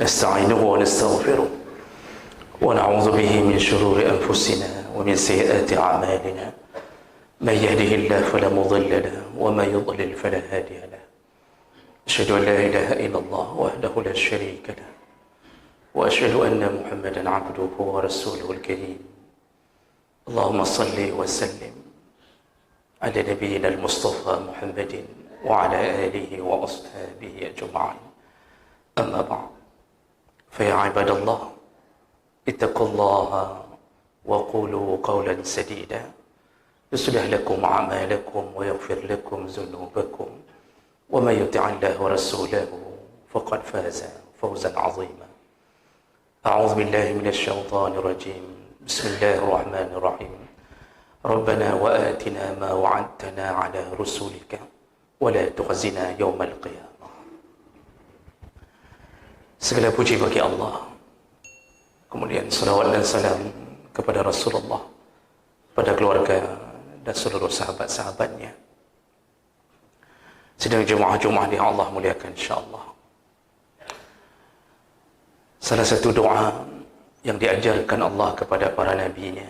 نستعينه ونستغفره ونعوذ به من شرور أنفسنا ومن سيئات أعمالنا. من يهده الله فلا مضل له ومن يضلل فلا هادي له. أشهد أن لا إله إلا الله وحده لا شريك له وأشهد أن محمدا عبده ورسوله الكريم. اللهم صل وسلم على نبينا المصطفى محمد وعلى آله وأصحابه أجمعين. أما بعد، فيا عباد الله، اتقوا الله وقولوا قولا سديدا يصلح لكم أعمالكم ويغفر لكم ذنوبكم، ومن يطع الله ورسوله فقد فاز فوزا عظيما. أعوذ بالله من الشيطان الرجيم. بسم الله الرحمن الرحيم. ربنا وآتنا ما وعدتنا على رسولك ولا تخزنا يوم القيامة. Segala puji bagi Allah, kemudian salawat dan salam kepada Rasulullah, pada keluarga dan seluruh sahabat-sahabatnya. Sedang jemaah-jemaah yang Allah muliakan insyaAllah. Salah satu doa yang diajarkan Allah kepada para nabinya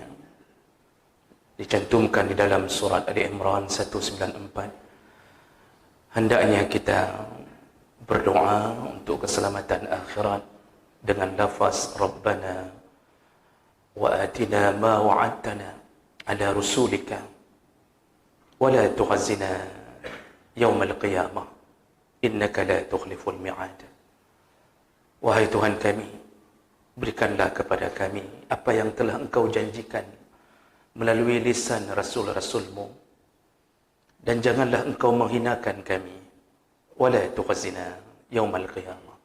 dicantumkan di dalam surat Ali Imran 194. Hendaknya kita berdoa untuk keselamatan akhirat dengan lafaz Rabbana wa atina ma wa'adtana ala rusulika wa la tukhzina yawmal qiyamah innaka la tukhliful mi'ad. Wahai Tuhan kami, berikanlah kepada kami apa yang telah Engkau janjikan melalui lisan Rasul-Rasulmu, dan janganlah Engkau menghinakan kami. Wala tukhzina yaumal qiyamah.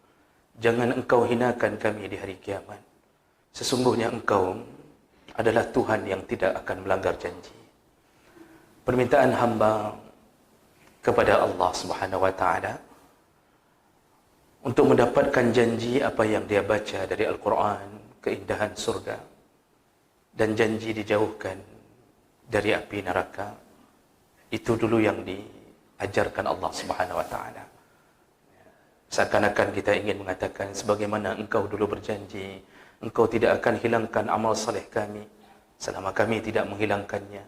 Jangan Engkau hinakan kami di hari kiamat. Sesungguhnya Engkau adalah Tuhan yang tidak akan melanggar janji. Permintaan hamba kepada Allah Subhanahu wa taala untuk mendapatkan janji apa yang dia baca dari Al-Quran, keindahan surga, dan janji dijauhkan dari api neraka. Itu dulu yang diajarkan Allah Subhanahu wa taala. Seakan-akan kita ingin mengatakan, sebagaimana Engkau dulu berjanji, Engkau tidak akan hilangkan amal saleh kami selama kami tidak menghilangkannya.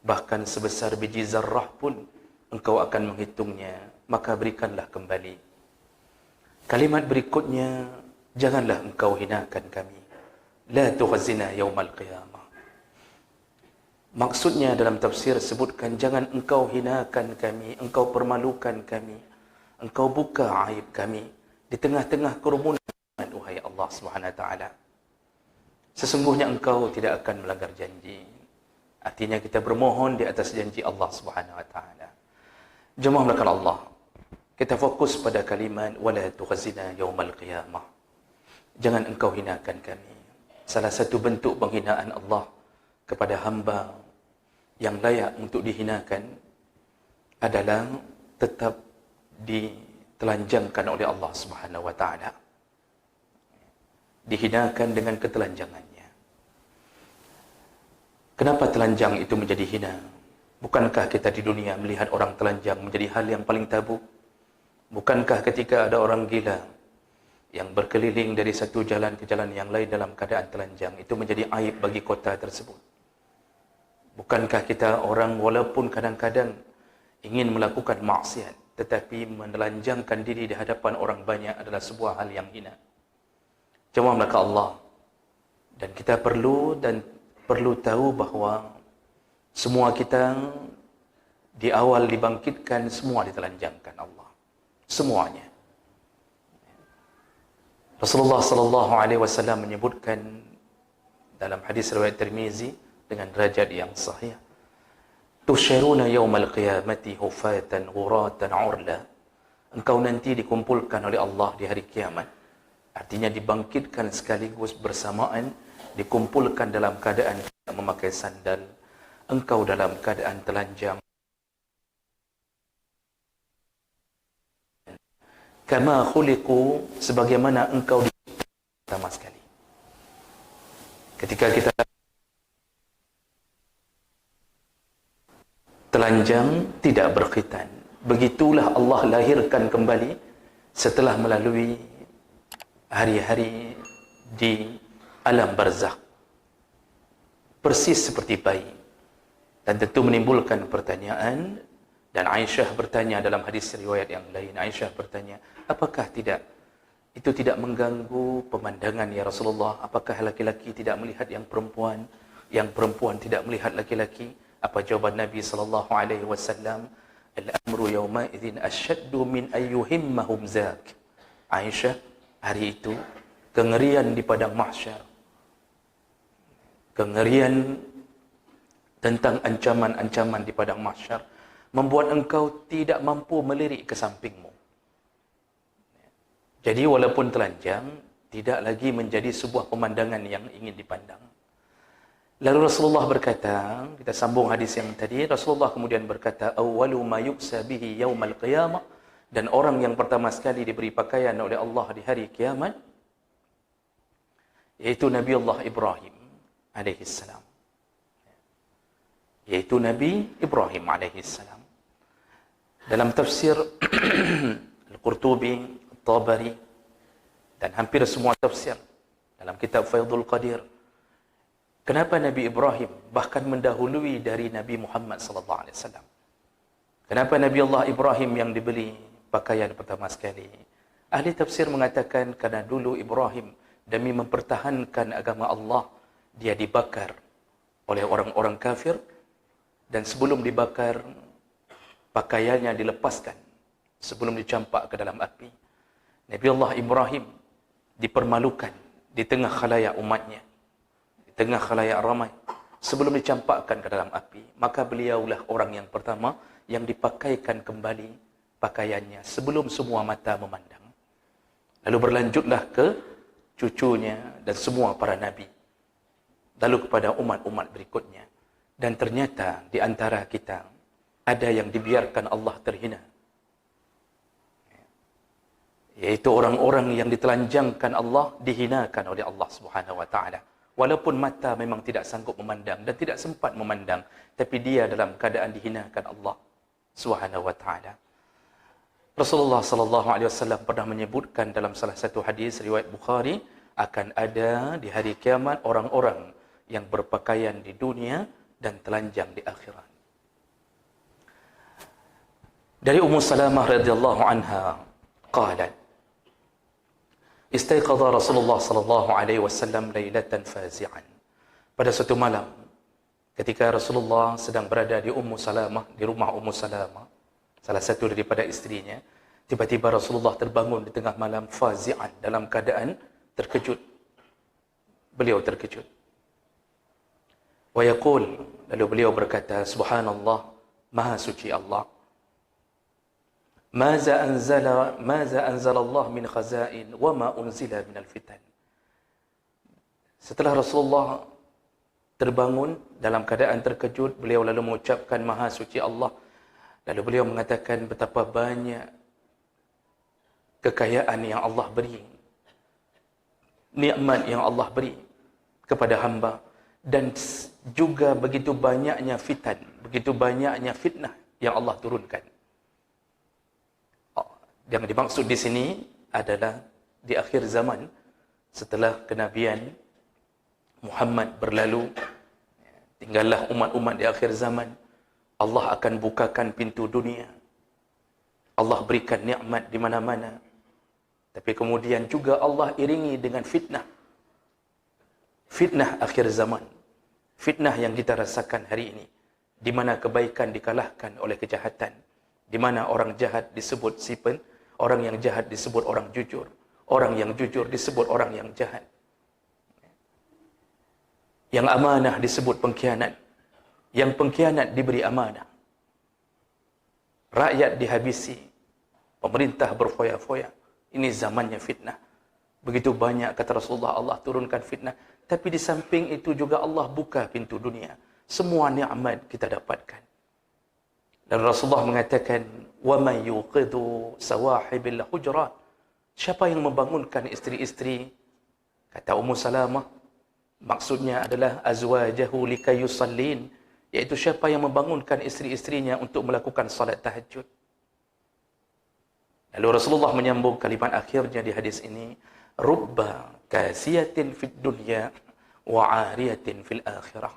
Bahkan sebesar biji zarrah pun Engkau akan menghitungnya, maka berikanlah kembali. Kalimat berikutnya, janganlah Engkau hinakan kami. La tukhzina yaumal qiyamah. Maksudnya dalam tafsir sebutkan, jangan Engkau hinakan kami, Engkau permalukan kami, Engkau buka aib kami di tengah-tengah kerumunan, wahai Allah Subhanahu wa taala. Sesungguhnya Engkau tidak akan melanggar janji. Artinya kita bermohon di atas janji Allah Subhanahu wa taala. Jemaah melakukan Allah, kita fokus pada kalimat wala tukhzina yaumal qiyamah. Jangan Engkau hinakan kami. Salah satu bentuk penghinaan Allah kepada hamba yang layak untuk dihinakan adalah tetap ditelanjangkan oleh Allah Subhanahu wa taala. Dihinakan dengan ketelanjangannya. Kenapa telanjang itu menjadi hina? Bukankah kita di dunia melihat orang telanjang menjadi hal yang paling tabu? Bukankah ketika ada orang gila yang berkeliling dari satu jalan ke jalan yang lain dalam keadaan telanjang, itu menjadi aib bagi kota tersebut? Bukankah kita orang walaupun kadang-kadang ingin melakukan maksiat, tetapi menelanjangkan diri di hadapan orang banyak adalah sebuah hal yang hina? Jemaah melakukan Allah, dan kita perlu tahu bahawa semua kita di awal dibangkitkan semua ditelanjangkan Allah. Semuanya. Rasulullah sallallahu alaihi wasallam menyebutkan dalam hadis riwayat Tirmizi dengan derajat yang sahih, tusyaruna yaumal qiyamati hufatan ghuratan urla. Engkau nanti dikumpulkan oleh Allah di hari kiamat. Artinya dibangkitkan sekaligus bersamaan, dikumpulkan dalam keadaan tidak memakai sandal. Engkau dalam keadaan telanjang. Kama khuliqu, sebagaimana engkau pertama sekali. Ketika kita telanjang tidak berkhitan, begitulah Allah lahirkan kembali setelah melalui hari-hari di alam barzakh persis seperti bayi, dan tentu menimbulkan pertanyaan. Dan Aisyah bertanya dalam hadis riwayat yang lain, Aisyah bertanya, apakah itu tidak mengganggu pemandangan ya Rasulullah? Apakah laki-laki tidak melihat yang perempuan tidak melihat laki-laki? Apa jawaban Nabi sallallahu alaihi wasallam? Al-amru yawma idzin asyaddu min ayyuhimmahum zak. Aisyah, hari itu kengerian di padang mahsyar, kengerian tentang ancaman-ancaman di padang mahsyar membuat engkau tidak mampu melirik ke sampingmu. Jadi walaupun telanjang, tidak lagi menjadi sebuah pemandangan yang ingin dipandang. Lalu Rasulullah berkata, kita sambung hadis yang tadi, Rasulullah kemudian berkata, awwalu ma yuksa bihi yaumal qiyamah, dan orang yang pertama sekali diberi pakaian oleh Allah di hari kiamat, yaitu Nabi Allah Ibrahim alaihissalam. Yaitu Nabi Ibrahim alaihissalam. Dalam tafsir Al-Qurtubi, Tabari, dan hampir semua tafsir dalam kitab Faidul Qadir, kenapa Nabi Ibrahim bahkan mendahului dari Nabi Muhammad sallallahu alaihi wasallam? Kenapa Nabi Allah Ibrahim yang diberi pakaian pertama sekali? Ahli tafsir mengatakan karena dulu Ibrahim demi mempertahankan agama Allah, dia dibakar oleh orang-orang kafir, dan sebelum dibakar pakaiannya dilepaskan sebelum dicampak ke dalam api. Nabi Allah Ibrahim dipermalukan di tengah khalayak umatnya, di tengah khalayak ramai, sebelum dicampakkan ke dalam api. Maka beliaulah orang yang pertama yang dipakaikan kembali pakaiannya sebelum semua mata memandang. Lalu berlanjutlah ke cucunya dan semua para nabi, lalu kepada umat-umat berikutnya. Dan ternyata di antara kita ada yang dibiarkan Allah terhina, yaitu orang-orang yang ditelanjangkan Allah, dihinakan oleh Allah Subhanahu wa taala. Walaupun mata memang tidak sanggup memandang dan tidak sempat memandang, tapi dia dalam keadaan dihinakan Allah Subhanahu wa taala. Rasulullah sallallahu alaihi wasallam pernah menyebutkan dalam salah satu hadis riwayat Bukhari, akan ada di hari kiamat orang-orang yang berpakaian di dunia dan telanjang di akhirat. Dari Ummu Salamah radhiyallahu anha qalat, istaiqadha Rasulullah sallallahu alaihi wasallam lailatan fazi'an. Pada suatu malam ketika Rasulullah sedang berada di Ummu Salamah, di rumah Ummu Salamah, salah satu daripada isterinya, tiba-tiba Rasulullah terbangun di tengah malam fazi'an, dalam keadaan terkejut. Beliau terkejut. Wa yaqul, lalu beliau berkata, subhanallah, maha suci Allah. Maza anzala Allah min khazain wa ma unzila min al-fitan. Setelah Rasulullah terbangun dalam keadaan terkejut, beliau lalu mengucapkan maha suci Allah. Lalu beliau mengatakan betapa banyak kekayaan yang Allah beri, nikmat yang Allah beri kepada hamba, dan juga begitu banyaknya fitan, begitu banyaknya fitnah yang Allah turunkan. Yang dimaksud di sini adalah di akhir zaman, setelah kenabian Muhammad berlalu, tinggallah umat-umat di akhir zaman, Allah akan bukakan pintu dunia. Allah berikan nikmat di mana-mana. Tapi kemudian juga Allah iringi dengan fitnah. Fitnah akhir zaman. Fitnah yang kita rasakan hari ini, di mana kebaikan dikalahkan oleh kejahatan, di mana orang jahat disebut sipen, orang yang jahat disebut orang jujur, orang yang jujur disebut orang yang jahat, yang amanah disebut pengkhianat, yang pengkhianat diberi amanah, rakyat dihabisi, pemerintah berfoya-foya. Ini zamannya fitnah. Begitu banyak, kata Rasulullah, Allah turunkan fitnah. Tapi di samping itu juga Allah buka pintu dunia. Semua nikmat kita dapatkan. Dan Rasulullah mengatakan, وَمَنْ يُوقِدُ سَوَاحِبِ الْحُجْرَاتِ. Siapa yang membangunkan isteri-isteri? Kata Ummu Salamah, maksudnya adalah azwajahu likayusallin, yaitu siapa yang membangunkan isteri-istrinya untuk melakukan salat tahajud. Lalu Rasulullah menyambung kalimat akhirnya di hadis ini, Rubba kasiyatin fid dunya wa 'ariyatin fil akhirah.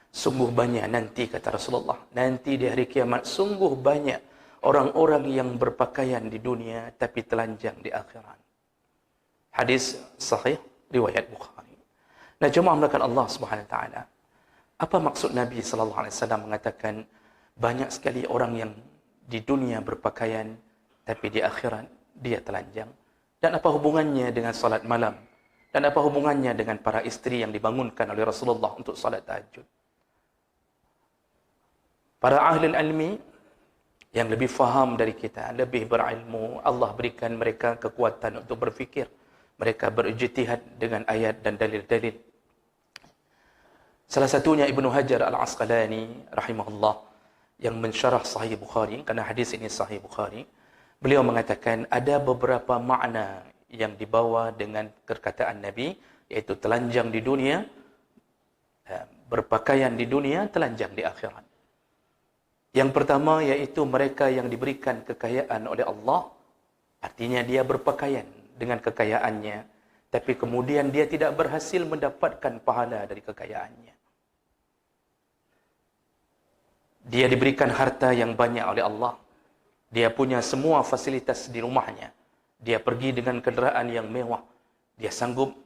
Sungguh banyak nanti, kata Rasulullah, nanti di hari kiamat sungguh banyak orang-orang yang berpakaian di dunia tapi telanjang di akhirat. Hadis sahih riwayat Bukhari. Nah, jemaah melakukan Allah Subhanahu wa taala. Apa maksud Nabi sallallahu alaihi wasallam mengatakan banyak sekali orang yang di dunia berpakaian tapi di akhirat dia telanjang? Dan apa hubungannya dengan salat malam? Dan apa hubungannya dengan para isteri yang dibangunkan oleh Rasulullah untuk salat tahajud? Para ahli ilmi yang lebih faham dari kita, lebih berilmu, Allah berikan mereka kekuatan untuk berfikir. Mereka berijtihad dengan ayat dan dalil-dalil. Salah satunya Ibnu Hajar Al-Asqalani rahimahullah yang mensyarah Sahih Bukhari, karena hadis ini Sahih Bukhari. Beliau mengatakan ada beberapa makna yang dibawa dengan perkataan Nabi, yaitu telanjang di dunia, berpakaian di dunia, telanjang di akhirat. Yang pertama yaitu mereka yang diberikan kekayaan oleh Allah, artinya dia berpakaian dengan kekayaannya, tapi kemudian dia tidak berhasil mendapatkan pahala dari kekayaannya. Dia diberikan harta yang banyak oleh Allah. Dia punya semua fasilitas di rumahnya. Dia pergi dengan kenderaan yang mewah. Dia sanggup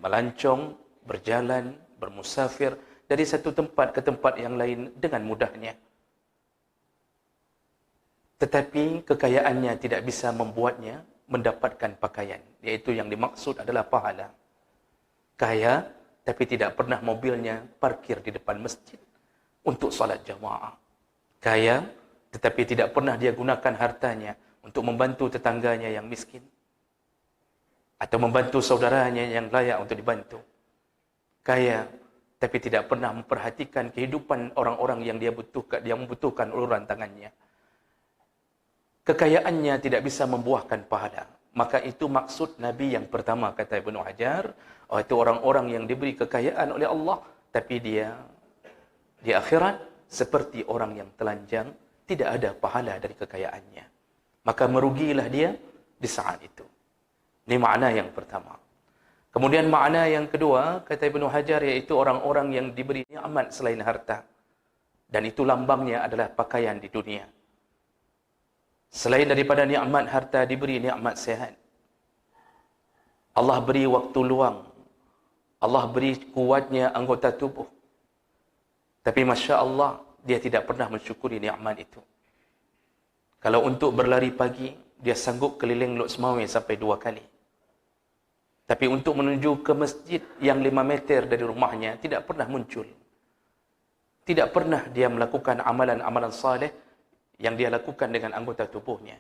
melancong, berjalan, bermusafir dari satu tempat ke tempat yang lain dengan mudahnya. Tetapi kekayaannya tidak bisa membuatnya mendapatkan pakaian. Iaitu yang dimaksud adalah pahala. Kaya, tapi tidak pernah mobilnya parkir di depan masjid untuk salat jamaah. Kaya, tetapi tidak pernah dia gunakan hartanya untuk membantu tetangganya yang miskin. Atau membantu saudaranya yang layak untuk dibantu. Kaya, tapi tidak pernah memperhatikan kehidupan orang-orang yang dia membutuhkan uluran tangannya. Kekayaannya tidak bisa membuahkan pahala. Maka itu maksud Nabi yang pertama, kata Ibnu Hajar, itu orang-orang yang diberi kekayaan oleh Allah, tapi dia di akhirat seperti orang yang telanjang, tidak ada pahala dari kekayaannya. Maka merugilah dia di saat itu. Ini makna yang pertama. Kemudian makna yang kedua, kata Ibnu Hajar, yaitu orang-orang yang diberi nikmat selain harta. Dan itu lambangnya adalah pakaian di dunia. Selain daripada nikmat harta, diberi nikmat sehat. Allah beri waktu luang. Allah beri kuatnya anggota tubuh. Tapi Masya Allah, dia tidak pernah mensyukuri nikmat itu. Kalau untuk berlari pagi, dia sanggup keliling Lok Semawe sampai 2 kali. Tapi untuk menuju ke masjid yang 5 meter dari rumahnya, tidak pernah muncul. Tidak pernah dia melakukan amalan-amalan saleh yang dia lakukan dengan anggota tubuhnya.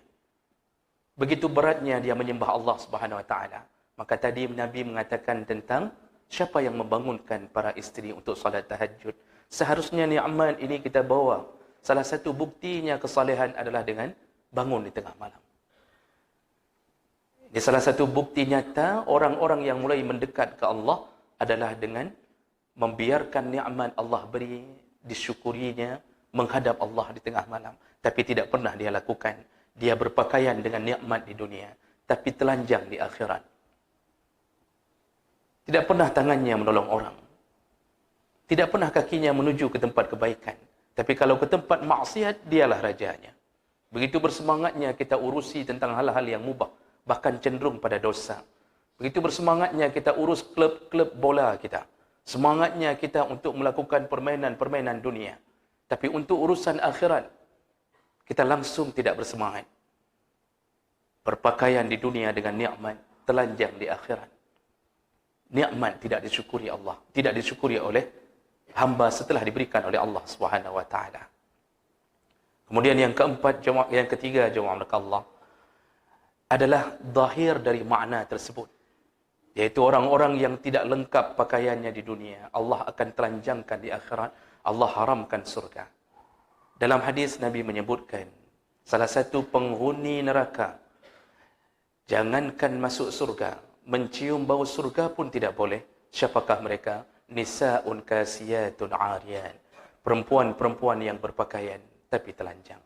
Begitu beratnya dia menyembah Allah Subhanahu wa taala. Maka tadi Nabi mengatakan tentang siapa yang membangunkan para isteri untuk salat tahajud. Seharusnya nikmat ini kita bawa. Salah satu buktinya kesalehan adalah dengan bangun di tengah malam. Ini salah satu bukti nyata orang-orang yang mulai mendekat ke Allah adalah dengan membiarkan nikmat Allah beri, disyukurinya, menghadap Allah di tengah malam. Tapi tidak pernah dia lakukan. Dia berpakaian dengan nikmat di dunia, tapi telanjang di akhirat. Tidak pernah tangannya menolong orang. Tidak pernah kakinya menuju ke tempat kebaikan. Tapi kalau ke tempat maksiat, dialah rajanya. Begitu bersemangatnya kita urusi tentang hal-hal yang mubah, bahkan cenderung pada dosa. Begitu bersemangatnya kita urus klub-klub bola kita. Semangatnya kita untuk melakukan permainan-permainan dunia. Tapi untuk urusan akhirat, kita langsung tidak bersemangat. Berpakaian di dunia dengan nikmat, telanjang di akhirat. Nikmat tidak disyukuri Allah, tidak disyukuri oleh hamba setelah diberikan oleh Allah Subhanahu wa taala. Kemudian yang keempat, yang ketiga jemaah Allah adalah zahir dari makna tersebut, yaitu orang-orang yang tidak lengkap pakaiannya di dunia, Allah akan telanjangkan di akhirat, Allah haramkan surga. Dalam hadis Nabi menyebutkan salah satu penghuni neraka, jangankan masuk surga, mencium bau surga pun tidak boleh. Siapakah mereka? Nisa'un kasiyatun 'ariyat. Perempuan-perempuan yang berpakaian tapi telanjang.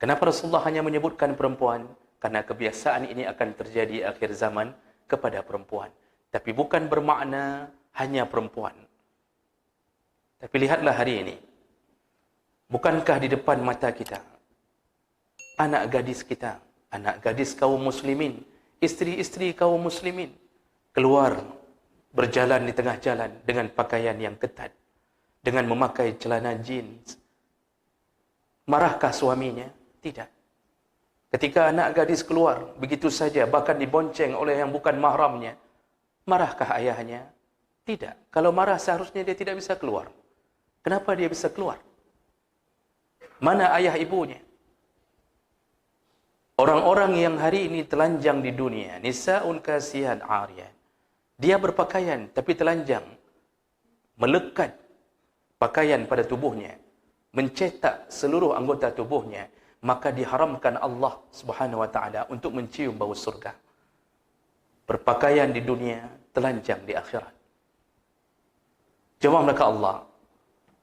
Kenapa Rasulullah hanya menyebutkan perempuan? Karena kebiasaan ini akan terjadi akhir zaman kepada perempuan. Tapi bukan bermakna hanya perempuan. Tapi lihatlah hari ini. Bukankah di depan mata kita, anak gadis kita, anak gadis kaum muslimin, isteri-isteri kaum muslimin, keluar berjalan di tengah jalan dengan pakaian yang ketat, dengan memakai celana jeans. Marahkah suaminya? Tidak. Ketika anak gadis keluar begitu saja, bahkan dibonceng oleh yang bukan mahramnya, marahkah ayahnya? Tidak. Kalau marah seharusnya dia tidak bisa keluar. Kenapa dia bisa keluar? Mana ayah ibunya? Orang-orang yang hari ini telanjang di dunia, nisa'un kasiyat 'ariyat. Dia berpakaian tapi telanjang, melekat pakaian pada tubuhnya, mencetak seluruh anggota tubuhnya, maka diharamkan Allah Subhanahu wa taala untuk mencium bau surga. Berpakaian di dunia, telanjang di akhirat. Jemaah maka Allah,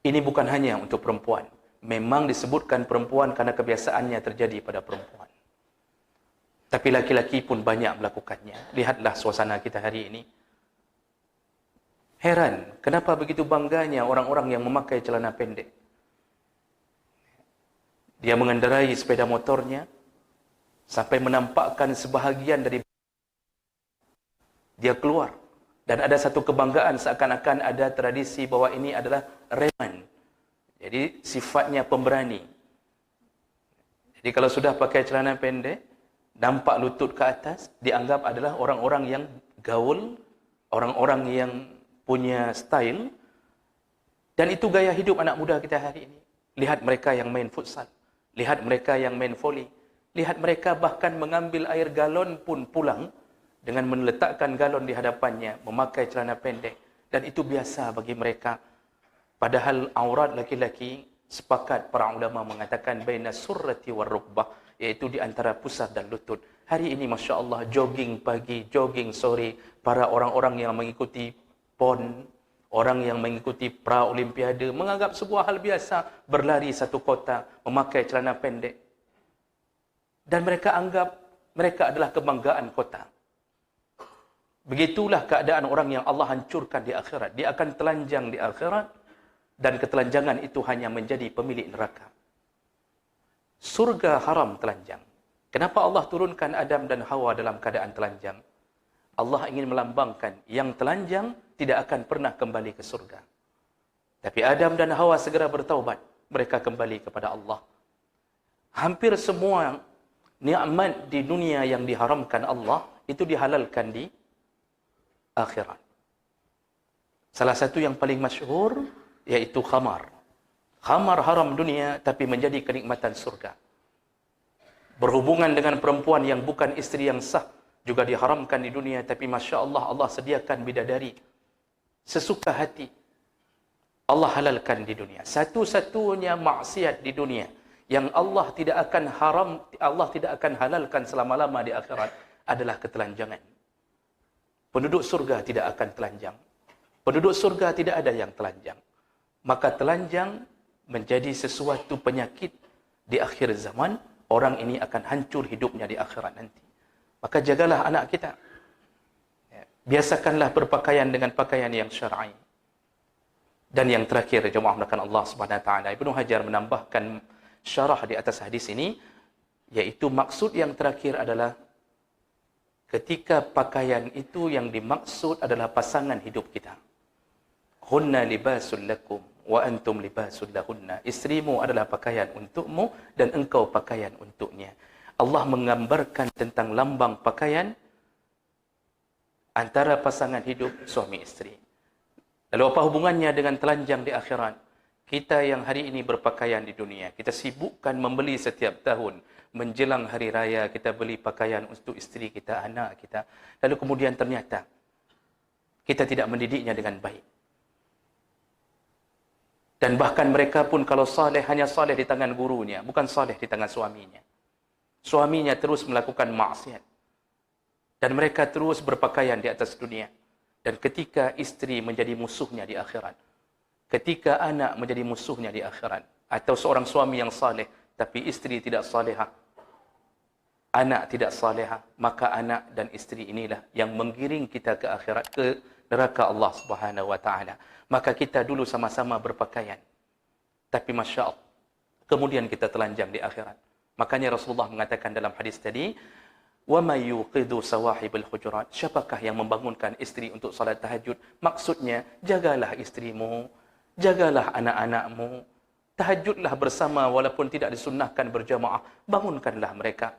ini bukan hanya untuk perempuan. Memang disebutkan perempuan karena kebiasaannya terjadi pada perempuan. Tapi laki-laki pun banyak melakukannya. Lihatlah suasana kita hari ini. Heran, kenapa begitu bangganya orang-orang yang memakai celana pendek? Dia mengendarai sepeda motornya sampai menampakkan sebahagian dari dia keluar. Dan ada satu kebanggaan seakan-akan ada tradisi bahwa ini adalah reman. Jadi sifatnya pemberani. Jadi kalau sudah pakai celana pendek, nampak lutut ke atas, dianggap adalah orang-orang yang gaul, orang-orang yang punya style. Dan itu gaya hidup anak muda kita hari ini. Lihat mereka yang main futsal, lihat mereka yang main volley, lihat mereka bahkan mengambil air galon pun pulang dengan meletakkan galon di hadapannya, memakai celana pendek. Dan itu biasa bagi mereka. Padahal aurat laki-laki, sepakat para ulama mengatakan baina surrati war rukbah, iaitu di antara pusat dan lutut. Hari ini Masya Allah, jogging pagi, jogging sore, para orang-orang yang mengikuti PON, orang yang mengikuti pra-olimpiade, menganggap sebuah hal biasa, berlari satu kota, memakai celana pendek. Dan mereka anggap mereka adalah kebanggaan kota. Begitulah keadaan orang yang Allah hancurkan di akhirat. Dia akan telanjang di akhirat, dan ketelanjangan itu hanya menjadi pemilik neraka. Surga haram telanjang. Kenapa Allah turunkan Adam dan Hawa dalam keadaan telanjang? Allah ingin melambangkan yang telanjang tidak akan pernah kembali ke surga. Tapi Adam dan Hawa segera bertaubat. Mereka kembali kepada Allah. Hampir semua nikmat di dunia yang diharamkan Allah, itu dihalalkan di akhirat. Salah satu yang paling masyhur yaitu khamar. Khamar haram dunia tapi menjadi kenikmatan surga. Berhubungan dengan perempuan yang bukan istri yang sah juga diharamkan di dunia, tapi Masya Allah, Allah sediakan bidadari sesuka hati. Allah halalkan di dunia. Satu-satunya maksiat di dunia yang Allah tidak akan halalkan selama-lama di akhirat adalah ketelanjangan. Penduduk surga tidak akan telanjang. Penduduk surga tidak ada yang telanjang. Maka telanjang menjadi sesuatu penyakit di akhir zaman. Orang ini akan hancur hidupnya di akhirat nanti. Maka jagalah anak kita. Biasakanlah berpakaian dengan pakaian yang syar'i. Dan yang terakhir, jemaah melakukan Allah Subhanahu wa taala, Ibnu Hajar menambahkan syarah di atas hadis ini, yaitu maksud yang terakhir adalah ketika pakaian itu yang dimaksud adalah pasangan hidup kita. Hunna libasul lakum wa antum libasul lahunna. Istrimu adalah pakaian untukmu dan engkau pakaian untuknya. Allah menggambarkan tentang lambang pakaian antara pasangan hidup suami istri. Lalu apa hubungannya dengan telanjang di akhirat? Kita yang hari ini berpakaian di dunia, kita sibukkan membeli setiap tahun. Menjelang hari raya, kita beli pakaian untuk istri kita, anak kita. Lalu kemudian ternyata kita tidak mendidiknya dengan baik. Dan bahkan mereka pun kalau saleh, hanya saleh di tangan gurunya, bukan saleh di tangan suaminya. Suaminya terus melakukan maksiat. Dan mereka terus berpakaian di atas dunia. Dan ketika istri menjadi musuhnya di akhirat, ketika anak menjadi musuhnya di akhirat, atau seorang suami yang saleh tapi istri tidak salehah, anak tidak salihah, maka anak dan isteri inilah yang menggiring kita ke akhirat, ke neraka Allah Subhanahu wa taala. Maka kita dulu sama-sama berpakaian, tapi Masya Allah, kemudian kita telanjang di akhirat. Makanya Rasulullah mengatakan dalam hadis tadi, وَمَا يُوقِدُ سَوَاحِبَ الْحُجُرَاتِ, siapakah yang membangunkan isteri untuk salat tahajud? Maksudnya, jagalah istrimu, jagalah anak-anakmu, tahajudlah bersama walaupun tidak disunnahkan berjamaah, bangunkanlah mereka.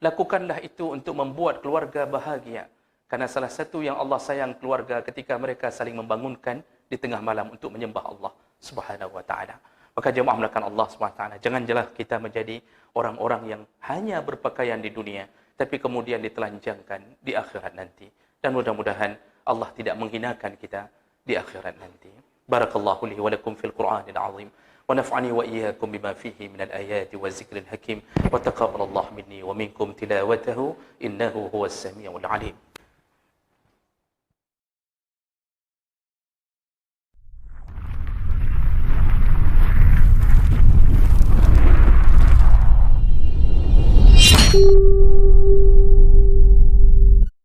Lakukanlah itu untuk membuat keluarga bahagia. Karena salah satu yang Allah sayang keluarga ketika mereka saling membangunkan di tengah malam untuk menyembah Allah Subhanahu wa taala. Maka jemaah melakukan Allah Subhanahu wa taala, janganlah kita menjadi orang-orang yang hanya berpakaian di dunia tapi kemudian ditelanjangkan di akhirat nanti. Dan mudah-mudahan Allah tidak menghinakan kita di akhirat nanti. Barakallahu li wa lakum fil Qur'anil azim. Wa naf'ani wa iyyakum bima fihi minal ayati wa zikril hakim. Wa taqabbalallahu minni wa minkum tilawatahu innahu huwas samiul alim.